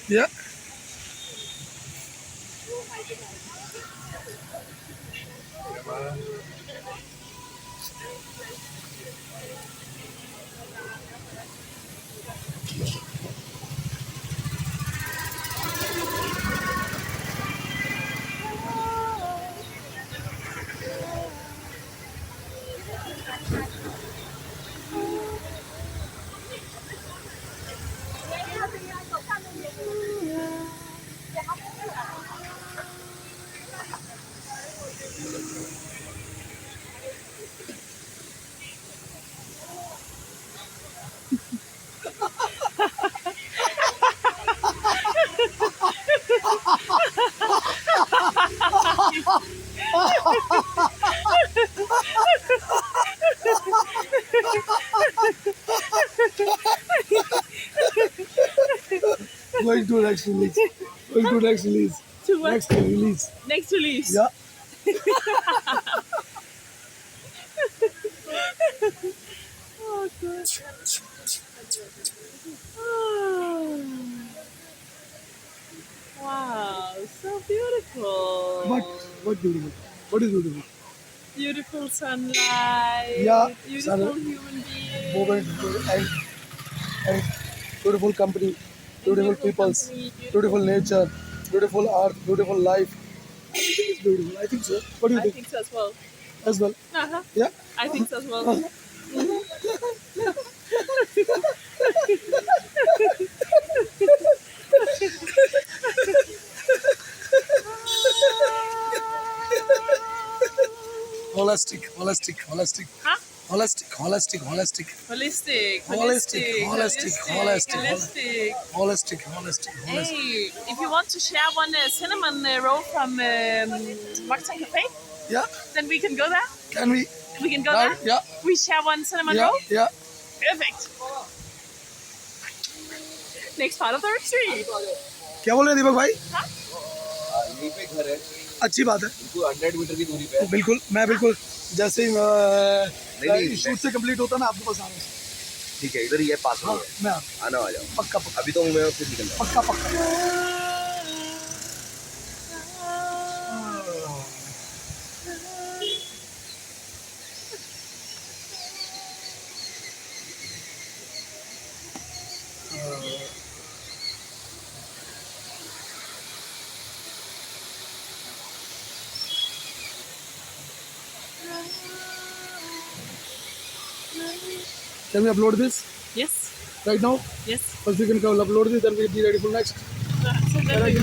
Yeah. Going to next release. Going to next release. To what? Next release. Next release. Yeah. Oh, good. Oh. Wow, so beautiful. What beautiful? What is beautiful? Beautiful sunlight. Yeah, Beautiful human beings. Moment and beautiful company, beautiful peoples, company, beautiful nature, beautiful art, beautiful life. Everything is beautiful. I think so. What do you I think? think so as well. As well. Uh-huh. Yeah. I think so as well. Holistic, holistic, holistic. Huh? Holistic, holistic, holistic. Holistic, Holistic, holistic, holistic, holistic. Holistic, holistic, holistic. Hey, if you want to share one cinnamon roll from Roxanne Cafe, Yeah. then we can go there. Can we? We can go Right? there. Yeah. We share one cinnamon Yeah. roll. Yeah. Perfect. Next part of the retreat. क्या बोल रहे हैं दीपक भाई? हाँ? यहीं पे घर है, अच्छी बात है. बिल्कुल 100 मीटर की दूरी पे है. बिल्कुल, मैं बिल्कुल जैसे ही नहीं, शूट से कंप्लीट होता है मैं आपके पास आ रहा हूँ. ठीक है, इधर ये पास में हाँ, है, मैं आना आ जाओ. पक्का पक्का अभी तो मैं फिर निकल जाऊँ. पक्का पक्का. Can we upload this Yes. right now? Yes. First we can upload this, then we'll be ready for next. So then we